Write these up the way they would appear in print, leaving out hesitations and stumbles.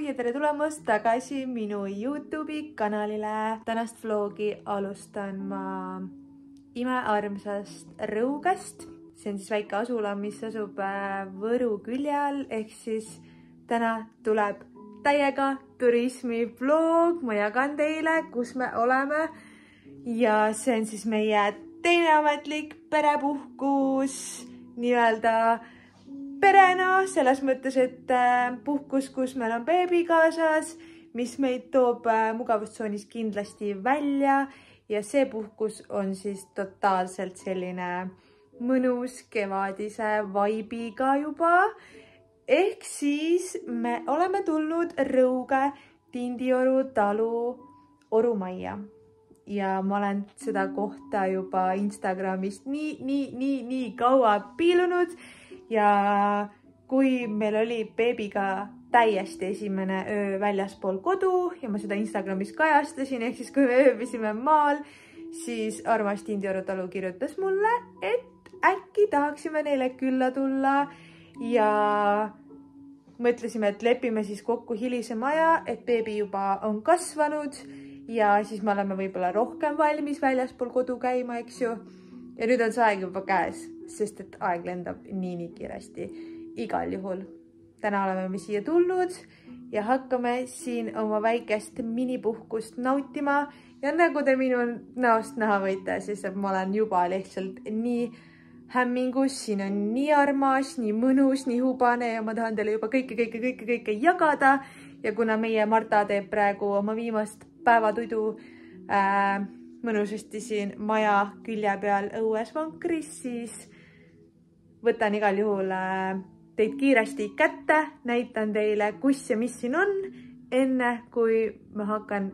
ja tere tulemast tagasi minu YouTube'i kanalile. Tänast vlogi alustan ma imearmsast Rõugast. See on siis väike asula, mis asub Võru külje all, ehk siis täna tuleb täiega turismivlog. Ma jagan teile, kus me oleme ja see on siis meie teine ametlik perepuhkus nii-öelda perena, selles mõttes, et puhkus, kus meil on beebi kaasas, mis meid toob mugavustsoonis kindlasti välja ja see puhkus on siis totaalselt selline mõnus kevadise vaibiga juba. Ehk siis me oleme tulnud Rõuge Tindioru talu orumajja ja ma olen seda kohta juba Instagramist nii kaua piilunud. Ja kui meil oli beebiga täiesti esimene öö väljaspool kodu ja ma seda Instagramis kajastasin, ehk siis kui me ööbisime maal, siis armas Tindioru talu kirjutas mulle, et äkki tahaksime neile külla tulla ja mõtlesime, et lepime siis kokku hilisema aja, et beebi juba on kasvanud ja siis me oleme võib-olla rohkem valmis väljaspool kodu käima, eks ju. Ja nüüd on see aeg juba käes, sest et aeg lendab nii kiiresti igal juhul. Täna oleme me siia tulnud ja hakkame siin oma väikest minipuhkust nautima. Ja nagu te minu näost näha võite, siis ma olen juba lihtsalt nii hämmingus. Siin on nii armas, nii mõnus, nii hubane ja ma tahan teile juba kõike jagada. Ja kuna meie Marta teeb praegu oma viimast päevatuidu mõnusasti siin maja külje peal õues vankris, siis võtan igal juhul teid kiiresti kätte, näitan teile, kus ja mis siin on, enne kui ma hakkan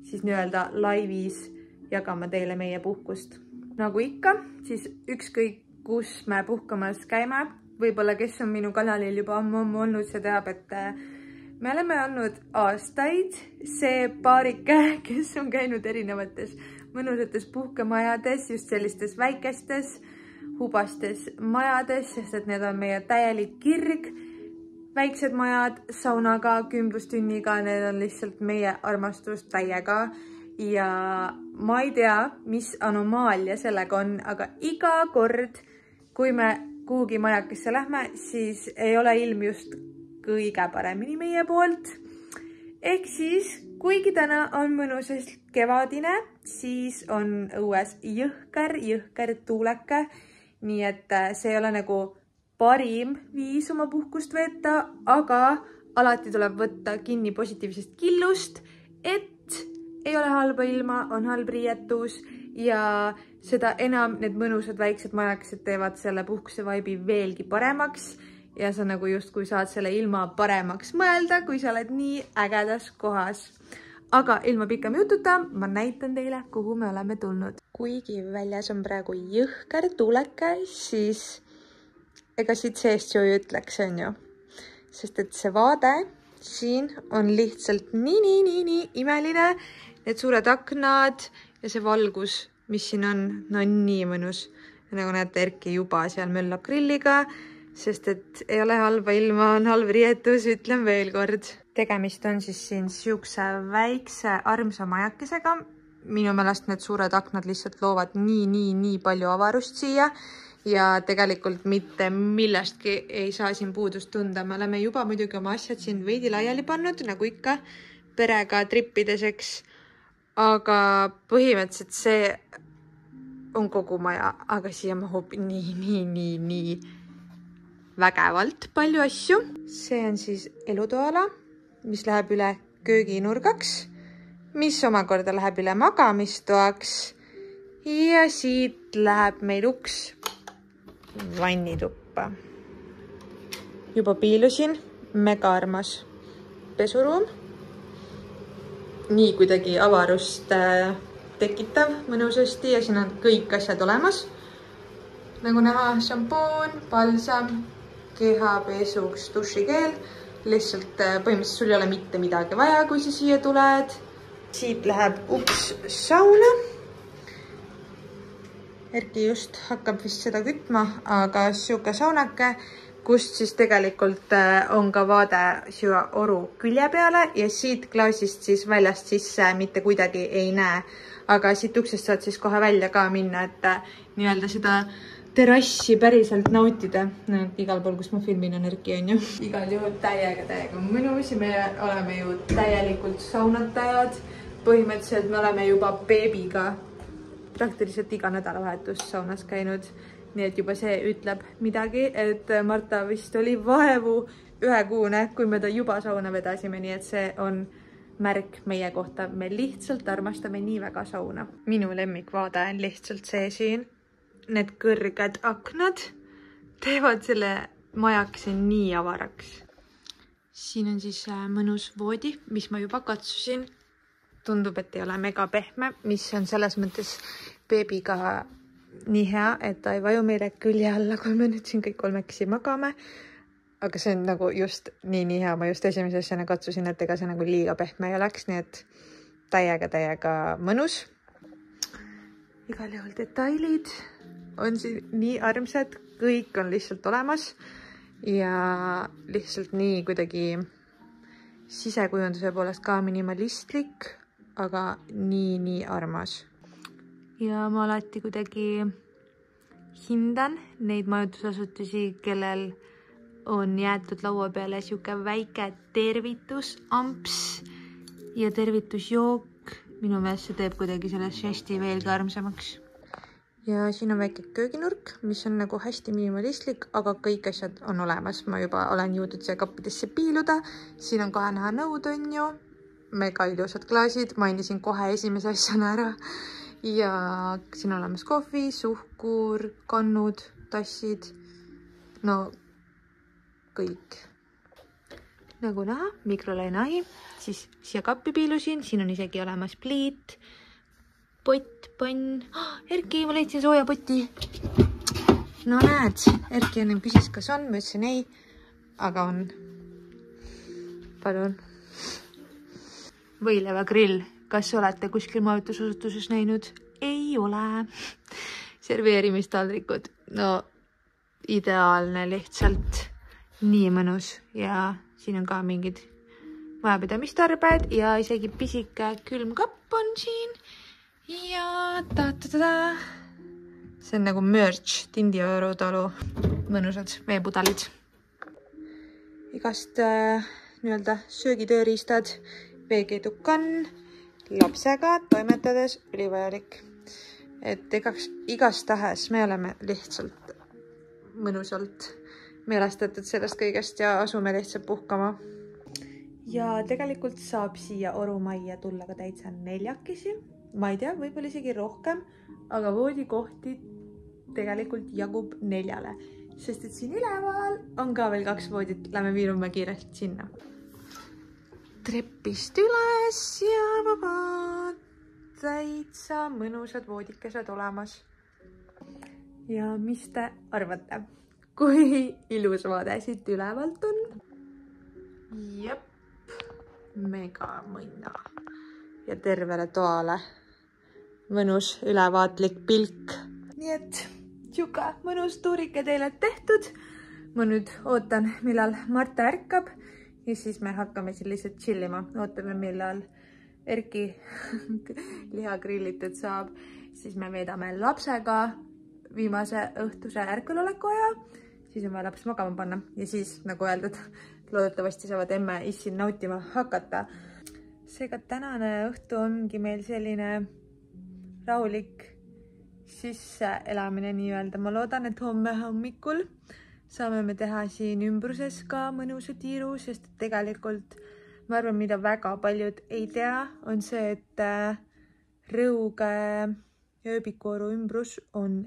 siis nii-öelda laivis jagama teile meie puhkust. Nagu ikka, siis ükskõik, kus me puhkamas käime, võib-olla kes on minu kanalil juba ammu olnud, see teab, et me oleme olnud aastaid see paarike, kes on käinud erinevates mõnusates puhkemajades, just sellistes väikestes, hubastes majades, sest et need on meie täielik kirg. Väiksed majad saunaga, kümblustünniga, need on lihtsalt meie armastus täiega. Ja ma ei tea, mis anomaalia sellega on, aga iga kord, kui me kuhugi majakesse lähme, siis ei ole ilm just kõige paremini meie poolt. Ehk siis, kuigi täna on mõnusast kevadine, siis on õues jõhker tuuleke, nii et see ei ole nagu parim viis oma puhkust veeta, aga alati tuleb võtta kinni positiivsest killust, et ei ole halba ilma, on halb riietus ja seda enam need mõnusad väiksed majakesed teevad selle puhkuse vaibi veelgi paremaks. Ja sa nagu just kui saad selle ilma paremaks mõelda, kui sa oled nii ägedas kohas. Aga ilma pikem jututa, ma näitan teile, kuhu me oleme tulnud. Kuigi väljas on praegu jõhker tuuleke, siis ega siit seest ju ei ütleks, on ju. Sest et see vaade siin on lihtsalt nii imeline. Need suured aknad ja see valgus, mis siin on, no nii mõnus. Ja nagu näete, Erki juba seal möllab grilliga. Sest et ei ole halba ilma, on halb rietus, ütlen veel kord. Tegemist on siis siin siukse väikse armsa majakesega. Minu meelest need suured aknad lihtsalt loovad nii palju avarust siia. Ja tegelikult mitte millestki ei saa siin puudust tunda. Me oleme juba muidugi oma asjad siin veidi laiali pannud, nagu ikka perega trippideseks. Aga põhimõtteliselt see on kogu maja, aga siia mahub nii vägevalt palju asju. See on siis elutoala, mis läheb üle kööginurgaks, mis omakorda läheb üle magamistoaks ja siit läheb meil uks vannituppa. Juba piilusin, mega armas pesuruum. Nii kuidagi avarust tekitav mõnusasti ja siin on kõik asjad olemas. Nagu näha, šampoon, balsam, kehapesuks dušikeel. Lihtsalt põhimõtteliselt sul ei ole mitte midagi vaja, kui sa siia tuled. Siit läheb uks sauna. Erki just hakkab vist seda kütma, aga siuke saunake, kust siis tegelikult on ka vaade siia oru külje peale ja siit klaasist siis väljast sisse mitte kuidagi ei näe. Aga siit uksest saad siis kohe välja ka minna, et nii-öelda seda terrassi päriselt nautida. No, igal pool, kus ma filmin on Erki, on ju. Igal juhul täiega mõnus ja me oleme ju täielikult saunatajad. Põhimõtteliselt me oleme juba beebiga praktiliselt iga nädalavahetus saunas käinud. Nii et juba see ütleb midagi, et Marta vist oli vaevu 1 kuune, kui me ta juba sauna vedasime, nii et see on märk meie kohta. Me lihtsalt armastame nii väga sauna. Minu lemmikvaade on lihtsalt see siin. Need kõrged aknad teevad selle majakese nii avaraks. Siin on siis mõnus voodi, mis ma juba katsusin. Tundub, et ei ole mega pehme, mis on selles mõttes beebiga nii hea, et ta ei vaju meile külje alla, kui me nüüd siin kõik 3 magame. Aga see on nagu just nii hea. Ma just esimese asjana katsusin, et ega see nagu liiga pehme ei oleks, nii et täiega mõnus. Igal juhul detailid on siin nii armsad, kõik on lihtsalt olemas ja lihtsalt nii kuidagi sisekujunduse poolest ka minimalistlik, aga nii armas. Ja ma alati kuidagi hindan neid majutusasutusi, kellel on jäetud laua peale siuke väike tervitusamps ja tervitusjook. Minu meelest see teeb kuidagi selle žesti veelgi armsamaks. Ja siin on väike kööginurk, mis on nagu hästi minimalistlik, aga kõik asjad on olemas. Ma juba olen jõudnud siia kappidesse piiluda. Siin on 2 näha nõud, on ju. Mega ilusad klaasid. Mainisin kohe esimese asjana ära. Ja siin on olemas kohvi, suhkur, kannud, tassid. No kõik. Nagu näha, mikrolaineahi, siis siia kappi piilusin, siin on isegi olemas pliit, pott, pann. Erki, ma leidsin sooja poti. No näed, Erki enne küsis, kas on, ma ütlesin ei, aga on. Palun. Võileivagrill, kas olete kuskil majutusasutuses näinud? Ei ole. Serveerimistaldrikud, no ideaalne lihtsalt. Nii mõnus ja siin on ka mingid majapidamistarbed ja isegi pisike külmkapp on siin ja see on nagu merch, Tindioru talu, mõnusad veepudalid. Igast nii-öelda söögitööriistad, veekeedukann, lapsega toimetades ülivajalik. Et igast tahes me oleme lihtsalt mõnusalt meelestatud sellest kõigest ja asume lihtsalt puhkama. Ja tegelikult saab siia orumajja tulla ka täitsa 4. Ma ei tea, võib-olla isegi rohkem, aga voodikohti tegelikult jagub 4, sest et siin üleval on ka veel 2 voodit. Lähme viirume kiirelt sinna. Treppist üles ja vabad, täitsa mõnusad voodikesed olemas. Ja mis te arvate? Kui ilus vaade siit ülevalt on. Jep, mega mõnna. Ja tervele toale mõnus ülevaatlik pilk. Nii et siuke mõnus tuurike teile tehtud. Ma nüüd ootan, millal Marta ärkab ja siis me hakkame siin lihtsalt chillima. Ootame, millal Erki liha grillitud saab. Siis me veedame lapsega viimase õhtuse ärkveloleku aja. Siis on vaja laps magama panna ja siis, nagu öeldud, loodetavasti saavad emme issin nautima hakata. Seega tänane õhtu ongi meil selline rahulik sisseelamine nii-öelda. Ma loodan, et homme hommikul saame me teha siin ümbruses ka mõnusa tiiru, sest tegelikult ma arvan, mida väga paljud ei tea, on see, et Rõuge ja ööbikuoru ümbrus on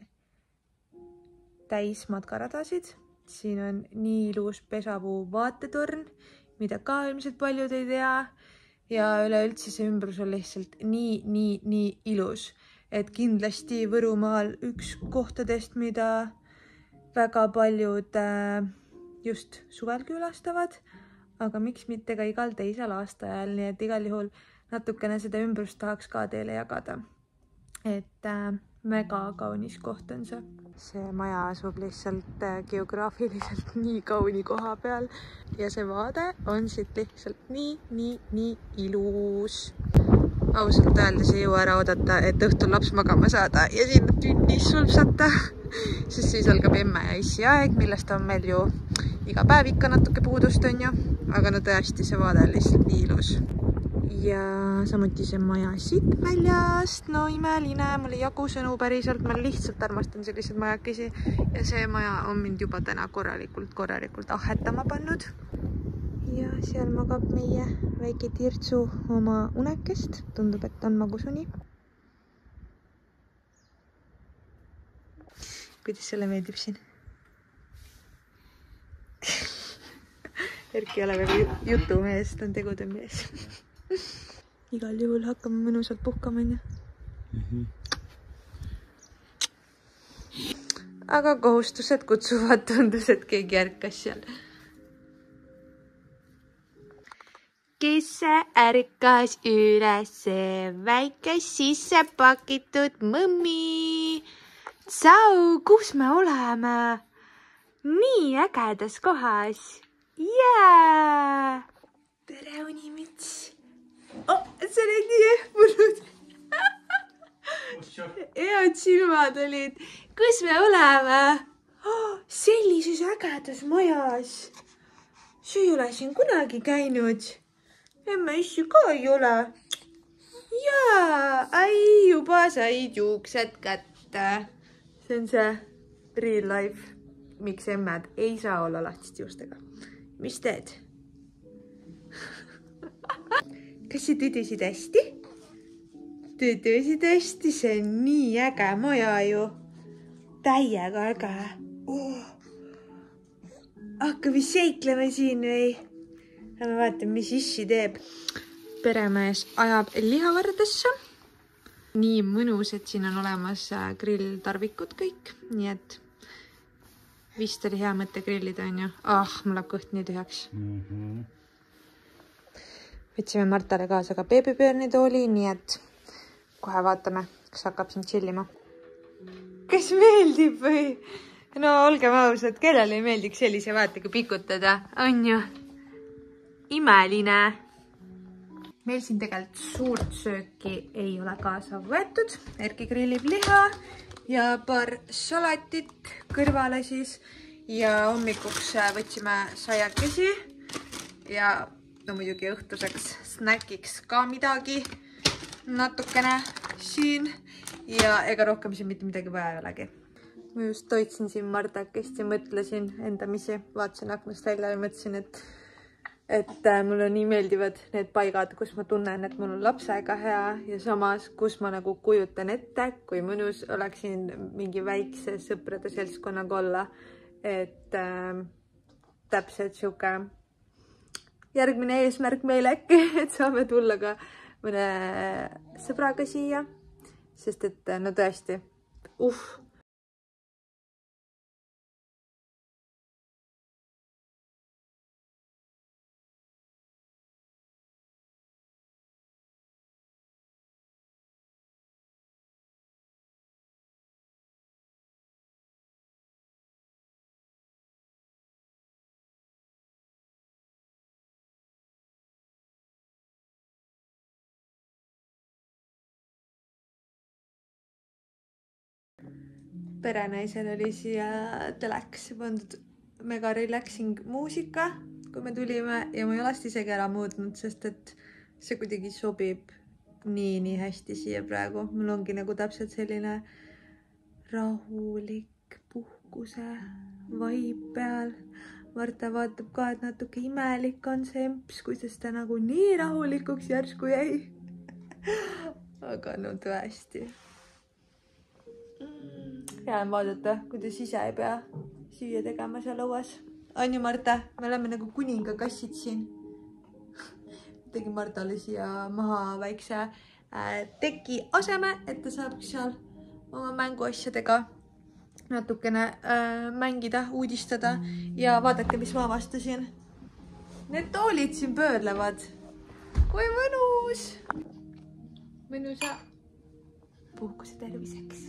täis matkaradasid. Siin on nii ilus pesapuu vaatetorn, mida ka ilmselt paljud ei tea. Ja üleüldse see ümbrus on lihtsalt nii ilus. Et kindlasti Võrumaal üks kohtadest, mida väga paljud just suvel külastavad, aga miks mitte ka igal teisel aastaajal. Nii et igal juhul natukene seda ümbrust tahaks ka teile jagada. Et väga kaunis koht on see. See maja asub lihtsalt geograafiliselt nii kauni koha peal ja see vaade on siit lihtsalt nii ilus. Ausalt öeldes ei jõua ära oodata, et õhtul laps magama saada ja siin tünnis sulpsata, sest siis algab emme ja issi aeg, millest on meil ju iga päev ikka natuke puudust on ju, aga no tõesti see vaade on lihtsalt nii ilus. Ja samuti see maja siit väljast, no imeline, mul ei jagu sõnu päriselt, ma lihtsalt armastan sellised majakesi ja see maja on mind juba täna korralikult ahhetama pannud. Ja seal magab meie väike tirtsu oma unekest, tundub, et on magusuni. Kuidas sulle meeldib siin? Erki ei ole väga jutumees, ta on tegude mees. Igal juhul hakkame mõnusalt puhkama. Aga kohustused kutsuvad, tundus, et keegi ärkas seal. Kes ärkas üles väike sisse pakitud mõmmi? Tsau, kus me oleme? Nii ägedas kohas. Jää! Tere, unimits! Sa oled nii ehmunud. Head silmad olid. Kus me oleme? Sellises ägedas majas. Sa ei ole siin kunagi käinud. Emme issu ka ei ole. Jaa, juba said juuksed kätte. See on see real life. Miks emmed ei saa olla lahtist juustega? Mis teed? Kas sa tüdisid hästi? Tüdisid hästi, see on nii äge maja ju. Täiega äge. Hakkame seikleme siin või? Lähme vaatame, mis issi teeb. Peremees ajab lihavardesse. Nii mõnus, et siin on olemas grilltarvikud kõik. Nii et vist oli hea mõte grillida, on ju. Mul läheb kõht nii tühjaks. Võtsime Martale kaasa ka beebipöörnitooli, nii et kohe vaatame, kas hakkab siin chillima. Kas meeldib või? No olgem ausad, kellele ei meeldiks sellise vaatega pikutada, on ju? Imeline. Meil siin tegelikult suurt sööki ei ole kaasa võetud. Erki grillib liha ja paar salatit kõrvale siis. Ja hommikuks võtsime saiakesi ja no muidugi õhtuseks snäkiks ka midagi natukene siin. Ja ega rohkem siin mitte midagi vaja ei olegi. Ma just toitsin siin mardakest ja mõtlesin endamisi. Vaatasin aknast välja ja mõtlesin, et mulle nii meeldivad need paigad, kus ma tunnen, et mul on lapsega hea ja samas, kus ma nagu kujutan ette, kui mõnus oleksin mingi väikse sõprade seltskonnaga olla. Et täpselt siuke järgmine eesmärk meil äkki, et saame tulla ka mõne sõbraga siia. Sest et no tõesti, perenaisel oli siia teleks pandud mega relaxing muusika, kui me tulime ja ma ei olest isegi ära muutnud, sest et see kuidagi sobib nii hästi siia praegu. Mul ongi nagu täpselt selline rahulik puhkuse vibe peal. Marta vaatab ka, et natuke imelik on see emps, kuidas ta nagu nii rahulikuks järsku jäi. Aga no tõesti. Hea on vaadata, kuidas ise ei pea süüa tegema seal õues. On ju, Marta? Me oleme nagu kuningakassid siin. Tegin Martale siia maha väikse teki aseme, et ta saab seal oma mänguasjadega natukene mängida, uudistada ja vaadake, mis ma avastasin. Need toolid siin pöörlevad. Kui mõnus! Mõnusa puhkuse terviseks.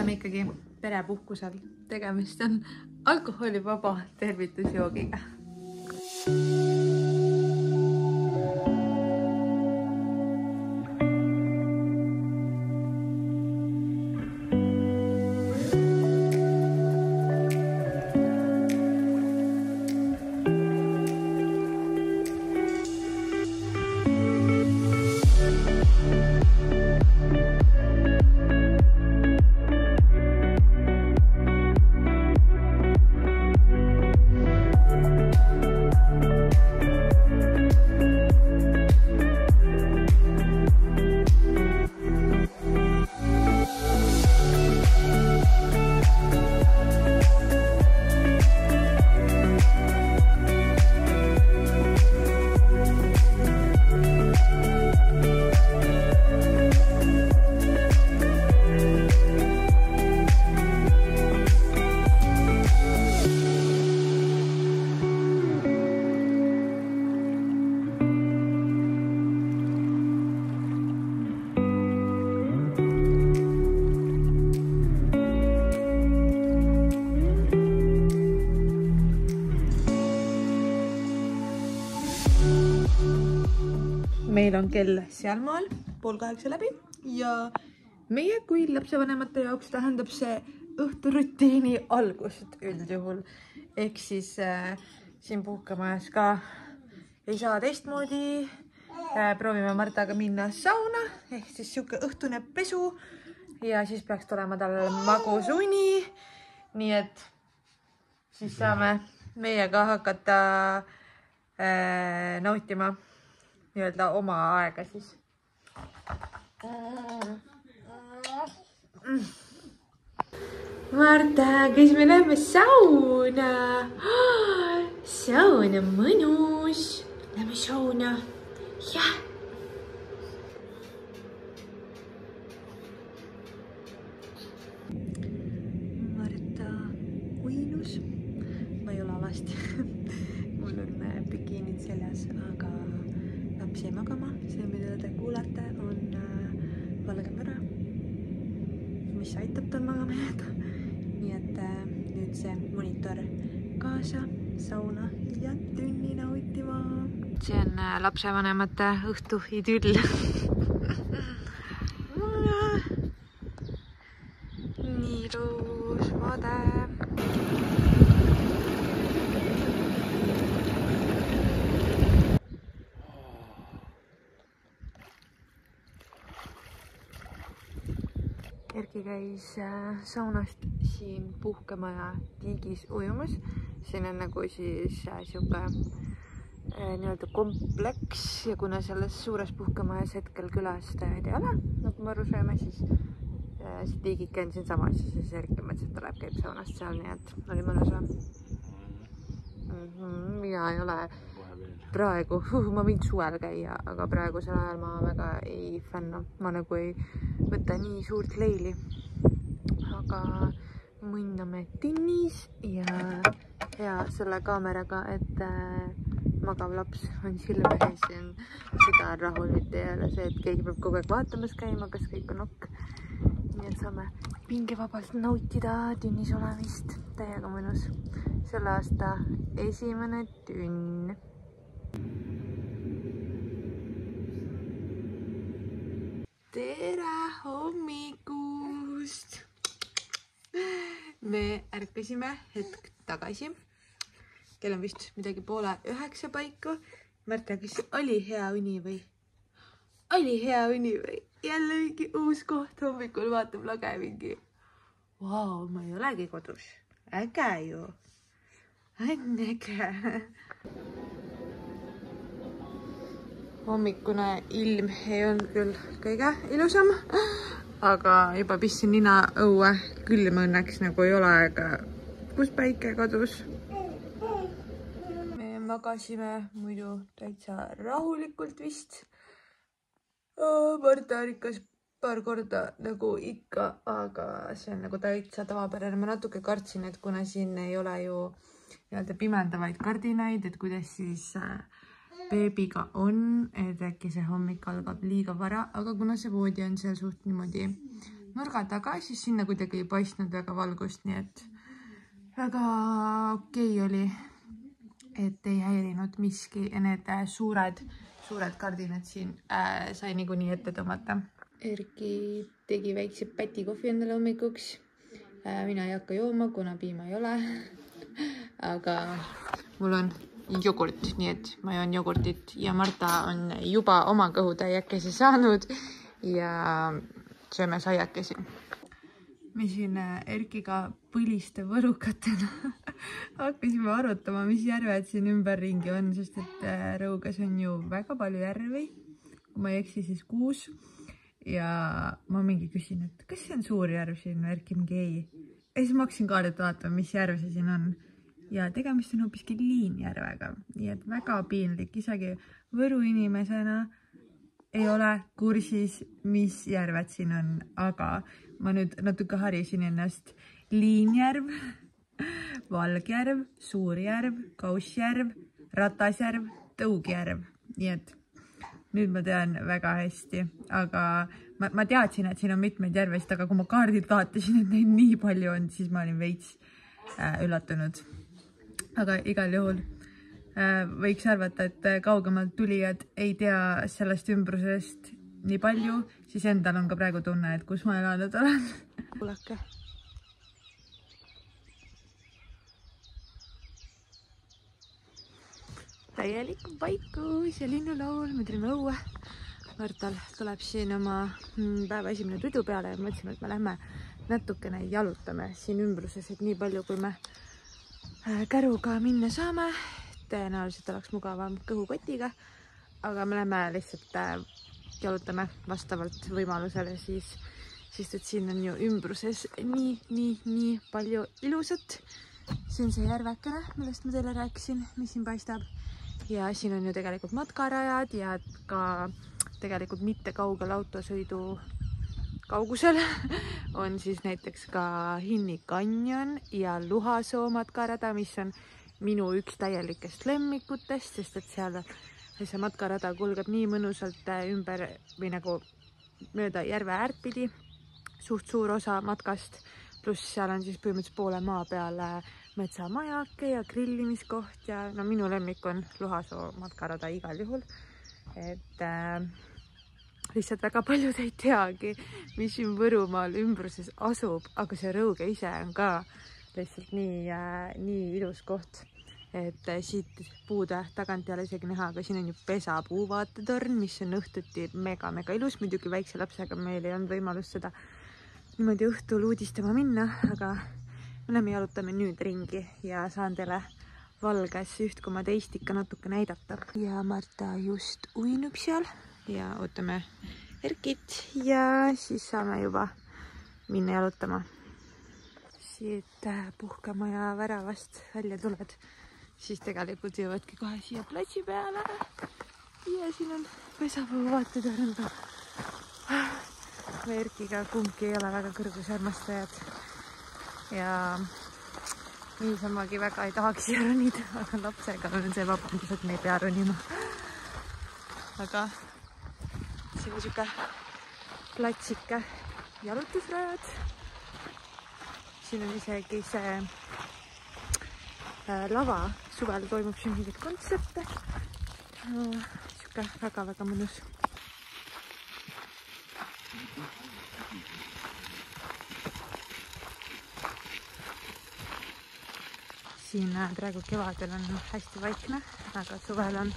oleme ikkagi perepuhkusel. Tegemist on alkoholivaba tervitusjoogiga. Meil on kell sealmaal 7:30 läbi ja meie kui lapsevanemate jaoks tähendab see õhturutiini algust üldjuhul. Ehk siis siin puhkamajas ka ei saa teistmoodi. Proovime Martaga minna sauna ehk siis siuke õhtune pesu ja siis peaks tulema tal magus uni. Nii et siis saame meiega hakata nautima nii-öelda oma aega siis. Marta, kes me lähme sauna? Saun on mõnus. Lähme sauna. Jah. Marta uinus. Ma ei ole alasti. Mul on bikiinid seljas, aga laps jäi magama. See, mida te kuulate, on valge müra, mis aitab tal magama jääda. Nii et nüüd see monitor kaasa, sauna ja tünni nautima. See on lapsevanemate õhtu idüll. Nii ilus vaade. Erki käis saunast siin puhkemaja tiigis ujumas. Siin on nagu siis siuke nii-öelda kompleks ja kuna selles suures puhkemajas hetkel külastajad ei ole, nagu me aru saime, siis see tiigike on siin samas ja siis Erki mõtles, et tuleb käib saunast seal, nii et oli mõnus. Mina ei ole praegu, ma võin suvel käia, aga praegusel ajal ma väga ei fänna. Ma nagu ei võta nii suurt leili. Aga mõnname tinnis ja hea selle kaameraga, et magav laps on silme ees ja süda on rahul, mitte ei ole see, et keegi peab kogu aeg vaatamas käima, kas kõik on ok. Nii et saame pingevabalt nautida tünnis olemist. Täiega mõnus. Selle aasta esimene tünn. Tere hommikust! Me ärkasime hetk tagasi. Kell on vist midagi 8:30 paiku. Marta, kas oli hea uni või? Oli hea uni või? Jälle mingi uus koht hommikul vaatab lage mingi. Vau, ma ei olegi kodus. Äge ju. On äge. Hommikune ilm ei olnud küll kõige ilusam, aga juba pissin nina õue. Külm õnneks nagu ei ole, aga kus päike kadus. Me magasime muidu täitsa rahulikult vist. Marta ärkas paar korda nagu ikka, aga see on nagu täitsa tavapärane. Ma natuke kartsin, et kuna siin ei ole ju pimendavaid kardinaid, et kuidas siis beebiga on, et äkki see hommik algab liiga vara, aga kuna see voodi on seal suht niimoodi nurga taga, siis sinna kuidagi ei paistnud väga valgust, nii et väga okei oli, et ei häirinud miski ja need suured kardinad siin sai niikuinii ette tõmmata. Erki tegi väikse pätikohvi endale hommikuks. Mina ei hakka jooma, kuna piima ei ole. Aga mul on jogurt, nii et ma joon jogurtit ja Marta on juba oma kõhutäiekesi saanud ja sööme saiakesi. Me siin Erkiga põliste võrukatena hakkasime arutama, mis järved siin ümberringi on, sest et Rõuges on ju väga palju järvi, kui ma ei eksi, siis 6. Ja ma mingi küsin, et kas see on suur järv siin, Erki mingi ei. Ja siis ma hakkasin ka vaatama, mis järv see siin on. Ja tegemist on hoopiski Liinjärvega, nii et väga piinlik, isegi Võru inimesena ei ole kursis, mis järved siin on, aga ma nüüd natuke harisin ennast. Liinjärv, Valgjärv, Suurjärv, Kaussjärv, Ratasjärv, Tõugjärv. Nii et nüüd ma tean väga hästi, aga ma teadsin, et siin on mitmeid järvesid, aga kui ma kaardilt vaatasin, et neid nii palju on, siis ma olin veits üllatunud. Aga igal juhul võiks arvata, et kaugemalt tulijad ei tea sellest ümbrusest nii palju, siis endal on ka praegu tunne, et kus ma elanud olen. Kuulake. Täielik vaikus ja linnulaul, me tulime õue. Martal tuleb siin oma päeva esimene tudu peale ja mõtlesime, et me lähme natukene jalutame siin ümbruses, et nii palju, kui me käruga minna saame. Tõenäoliselt oleks mugavam kõhukotiga, aga me lähme lihtsalt jalutame vastavalt võimalusele siis, sest et siin on ju ümbruses nii palju ilusat. See on see järvekene, millest ma teile rääkisin, mis siin paistab. Ja siin on ju tegelikult matkarajad ja ka tegelikult mitte kaugel autosõidu kaugusel on siis näiteks ka Hinni kanjon ja Luhasoo matkarada, mis on minu üks täielikest lemmikutest, sest et seal see matkarada kulgeb nii mõnusalt ümber või nagu mööda järve äärtpidi, suht suur osa matkast, pluss seal on siis põhimõtteliselt poole maa peal metsamajake ja grillimiskoht ja no minu lemmik on Luhasoo matkarada igal juhul, et lihtsalt väga paljud ei teagi, mis siin Võrumaal ümbruses asub, aga see Rõuge ise on ka lihtsalt nii ilus koht, et siit puude tagant ei ole isegi näha, aga siin on ju Pesapuu vaatetorn, mis on õhtuti mega ilus, muidugi väikse lapsega meil ei olnud võimalust seda niimoodi õhtul uudistama minna, aga me läheme jalutame nüüd ringi ja saan teile valges 1,2 ikka natuke näidata. Ja Marta just uinub seal ja ootame Erkit ja siis saame juba minna jalutama. Siit puhkemaja väravast välja tuled, siis tegelikult jõuadki kohe siia platsi peale. Ja siin on Pesapuu vaatetorn. Me Erkiga kumbki ei ole väga kõrgusarmastajad. Ja niisamagi väga ei tahaks siia ronida, aga lapsega on see vabandus, et me ei pea ronima. Aga siin on siuke platsike jalutusrajad. Siin on isegi see lava, suvel toimub siin mingid kontserte. Siuke väga mõnus. Siin praegu kevadel on hästi vaikne, aga suvel on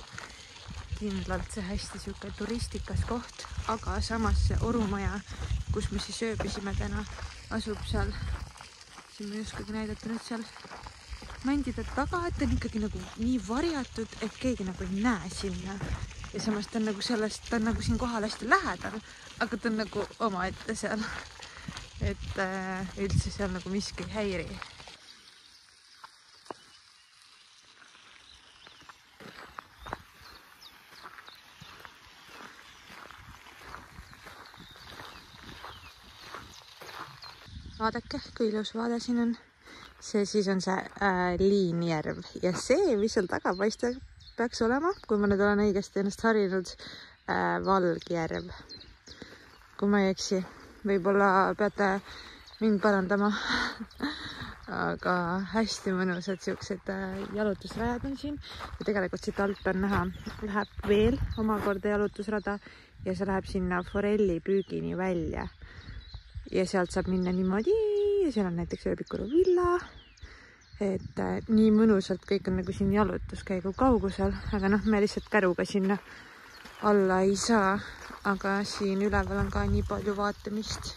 kindlalt see hästi siuke turistikas koht, aga samas see Orumaja, kus me siis ööbisime täna, asub seal, siin ma ei oskagi näidata nüüd seal mändide taga, et on ikkagi nagu nii varjatud, et keegi nagu ei näe sinna. Ja samas ta on nagu sellest, ta on nagu siin kohal hästi lähedal, aga ta on nagu omaette seal, et üldse seal nagu miski ei häiri. Vaadake, kui ilus vaade siin on. See siis on see Liinjärv ja see, mis seal taga paistab, peaks olema, kui ma nüüd olen õigesti ennast harinud, Valgjärv. Kui ma ei eksi. võib-olla peate mind parandama. Aga hästi mõnusad siuksed jalutusrajad on siin ja tegelikult siit alt on näha, läheb veel omakorda jalutusrada ja see läheb sinna forelli püügini välja ja sealt saab minna niimoodi ja seal on näiteks ööbikuru villa, et nii mõnusalt kõik on nagu siin jalutuskäigu kaugusel, aga noh, me lihtsalt käruga sinna alla ei saa, aga siin üleval on ka nii palju vaatamist.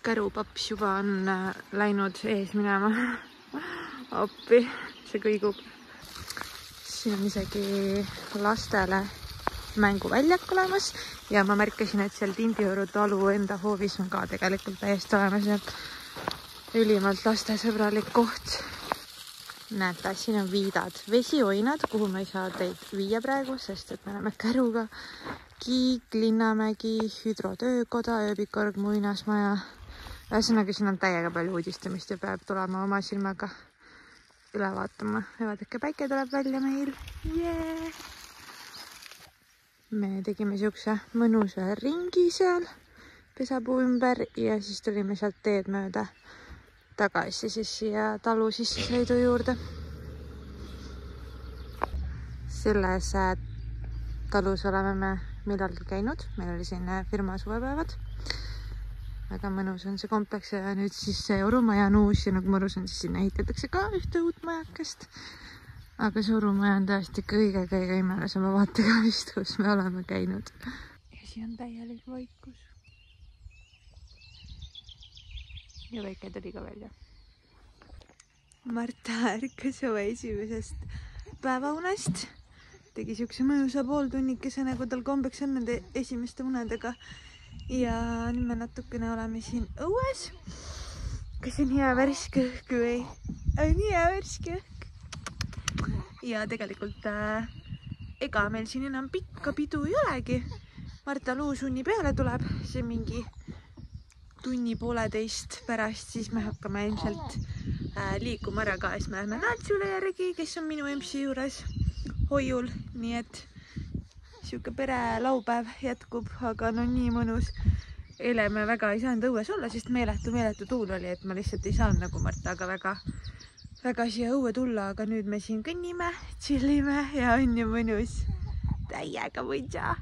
Kärupaps juba on läinud ees minema appi, see kõigub. Siin on isegi lastele mänguväljak olemas ja ma märkasin, et seal Tindioru talu enda hoovis on ka tegelikult täiesti olemas ja ülimalt lastesõbralik koht. Näete, siin on viidad, vesioinad, kuhu ma ei saa teid viia praegu, sest et me oleme käruga. Kiik, Linnamägi, hüdrotöökoda, ööbikorg, muinasmaja. Ühesõnaga, siin on täiega palju uudistamist ja peab tulema oma silmaga üle vaatama. Ja vaadake, päike tuleb välja meil. Yeah! Me tegime siukse mõnusa ringi seal pesapuu ümber ja siis tulime sealt teed mööda tagasi siis siia talu sissesõidu juurde. Selles talus oleme me millalgi käinud. Meil oli siin firma suvepäevad. Väga mõnus on see kompleks ja nüüd siis see Orumaja on uus ja nagu mõnus on, siis sinna ehitatakse ka ühte uut majakest. Aga see Orumaja on tõesti kõige imelisema vaatega vist, kus me oleme käinud. Ja siin on täielik vaikus. Ja väike tuli ka välja. Marta ärkas oma esimesest päevaunest. Tegi siukse mõjusa pooltunnikese, nagu tal kombeks on nende esimeste unedega. Ja nüüd me natukene oleme siin õues. Kas on hea värske õhk või? On hea värske õhk. Ja tegelikult ega meil siin enam pikka pidu ei olegi. Marta luusunni peale tuleb. See mingi tunni-pooleteist pärast. Siis me hakkame ilmselt liikuma ära ka. Siis me lähme Naatsule järgi, kes on minu emsi juures hoiul. Nii et siuke pere laupäev jätkub, aga no nii mõnus. Eile me väga ei saanud õues olla, sest meeletu tuul oli, et ma lihtsalt ei saanud nagu Martaga väga siia õue tulla, aga nüüd me siin kõnnime, chillime ja on ju mõnus. Täiega võidja.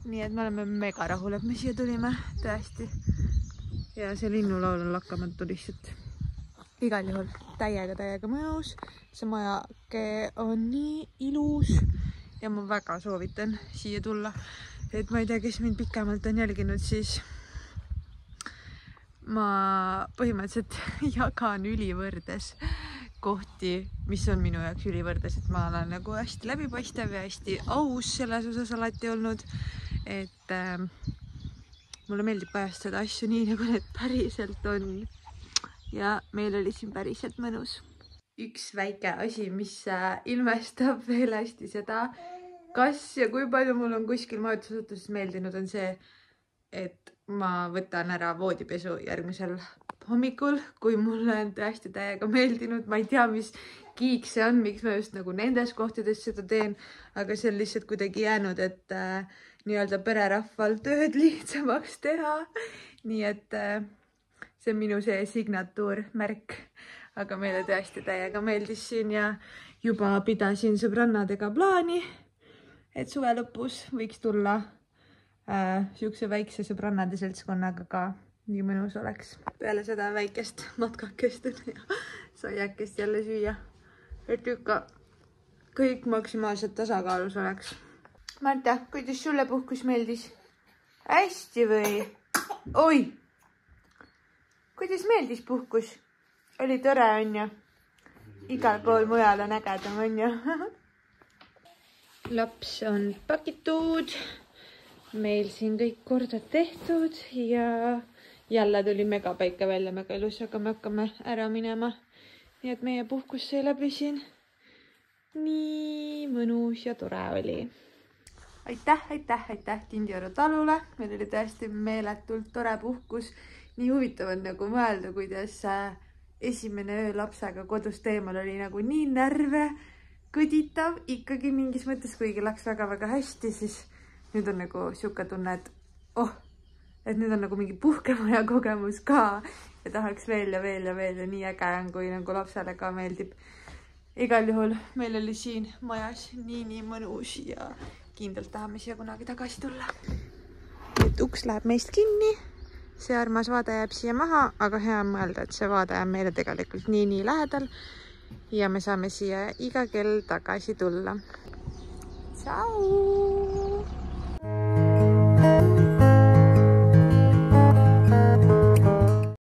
Nii et me oleme mega rahul, et me siia tulime, tõesti. Ja see linnulaul on lakkamatu lihtsalt. Igal juhul täiega mõnus. See majake on nii ilus. Ja ma väga soovitan siia tulla, et ma ei tea, kes mind pikemalt on jälginud, siis ma põhimõtteliselt jagan ülivõrdes kohti, mis on minu jaoks ülivõrdes, et ma olen nagu hästi läbipaistev ja hästi aus selles osas alati olnud, et mulle meeldib kajastada asju nii, nagu need päriselt on ja meil oli siin päriselt mõnus. Üks väike asi, mis ilmestab veel hästi seda, kas ja kui palju mul on kuskil majutusasutuses meeldinud, on see, et ma võtan ära voodipesu järgmisel hommikul, kui mulle on tõesti täiega meeldinud. Ma ei tea, mis kiik see on, miks ma just nagu nendes kohtades seda teen, aga see on lihtsalt kuidagi jäänud, et nii-öelda pererahval tööd lihtsamaks teha. Nii et see on minu see signatuurmärk. Aga meile tõesti täiega meeldis siin ja juba pidasin sõbrannadega plaani, et suve lõpus võiks tulla siukse väikse sõbrannade seltskonnaga ka, nii mõnus oleks. Peale seda väikest matkakest ja saiakest jälle süüa, et ikka kõik maksimaalselt tasakaalus oleks. Marta, kuidas sulle puhkus meeldis? Hästi või? Oi! Kuidas meeldis puhkus? Oli tore, on ju? Igal pool mujal on ägedam, on ju? Laps on pakitud. Meil siin kõik korda tehtud ja jälle tuli megapäike välja, mega ilus, aga me hakkame ära minema. Nii et meie puhkus sai läbi siin. Nii mõnus ja tore oli. Aitäh Tindioru talule. Meil oli tõesti meeletult tore puhkus. Nii huvitav on nagu mõelda, kuidas esimene öö lapsega kodust eemal oli nagu nii närve, kõditav, ikkagi mingis mõttes, kuigi läks väga hästi, siis nüüd on nagu siuke tunne, et et nüüd on nagu mingi puhkemaja kogemus ka ja tahaks veel ja veel ja veel ja nii äge on, kui nagu lapsele ka meeldib. Igal juhul meil oli siin majas nii mõnus ja kindlalt tahame siia kunagi tagasi tulla. Nüüd uks läheb meist kinni, see armas vaade jääb siia maha, aga hea on mõelda, et see vaade on meile tegelikult nii lähedal ja me saame siia iga kell tagasi tulla. Tšau!